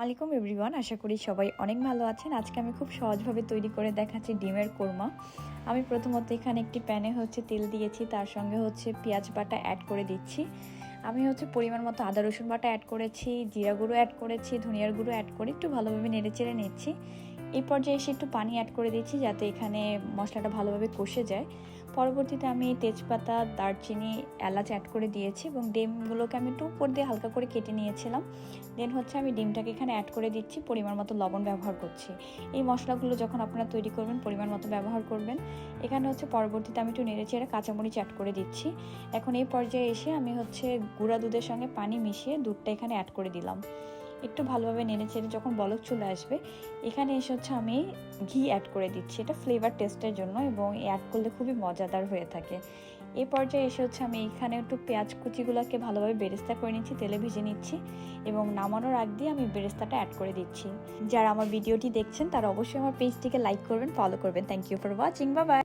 আলাইকুম এভরিওয়ান, আশা করি সবাই অনেক ভালো আছেন। আজকে আমি খুব সহজভাবে তৈরি করে দেখাচ্ছি ডিমের কোরমা। আমি প্রথমত এখানে একটি প্যানে তেল দিয়েছি, তার সঙ্গে পেঁয়াজ বাটা অ্যাড করে দিচ্ছি। আমি পরিমাণ মতো আদা রসুন বাটা অ্যাড করেছি, জিরা গুঁড়ো অ্যাড করেছি, ধনিয়ার গুঁড়ো অ্যাড করে একটু ভালোভাবে নেড়েচেড়ে নিচ্ছি। এই পর্যায়ে এসে একটু পানি অ্যাড করে দিচ্ছি যাতে এখানে মশলাটা ভালোভাবে কষে যায়। পরবর্তীতে আমি তেজপাতা, দারচিনি, এলাচ অ্যাড করে দিয়েছি এবং ডিমগুলোকে আমি একটু উপর দিয়ে হালকা করে কেটে নিয়েছিলাম। দেন আমি ডিমটাকে এখানে অ্যাড করে দিচ্ছি, পরিমাণ মতো লবণ ব্যবহার করছি। এই মশলাগুলো যখন আপনারা তৈরি করবেন পরিমাণ মতো ব্যবহার করবেন। এখানে পরবর্তীতে আমি একটু নেড়েচেড়ে কাঁচামরিচ অ্যাড করে দিচ্ছি। এখন এই পর্যায়ে এসে আমি গুঁড়া দুধের সঙ্গে পানি মিশিয়ে দুধটা এখানে অ্যাড করে দিলাম। একটু ভালোভাবে নেড়েচেড়ে যখন বলক চলে আসবে, এখানে এসে আমি ঘি অ্যাড করে দিচ্ছি। এটা ফ্লেভার টেস্টের জন্য এবং অ্যাড করলে খুবই মজাদার হয়ে থাকে। এই পর্যায়ে এসে আমি এখানে একটু পেঁয়াজ কুচিগুলোকে ভালোভাবে বেরেস্তা করে নিচ্ছি, তেলে ভেজে নিচ্ছি এবং নামানোর আগ দিয়ে আমি বেরেস্তাটা অ্যাড করে দিচ্ছি। যারা আমার ভিডিওটি দেখছেন তারা অবশ্যই আমার পেজটিকে লাইক করবেন, ফলো করবেন। Thank you for watching, bye by.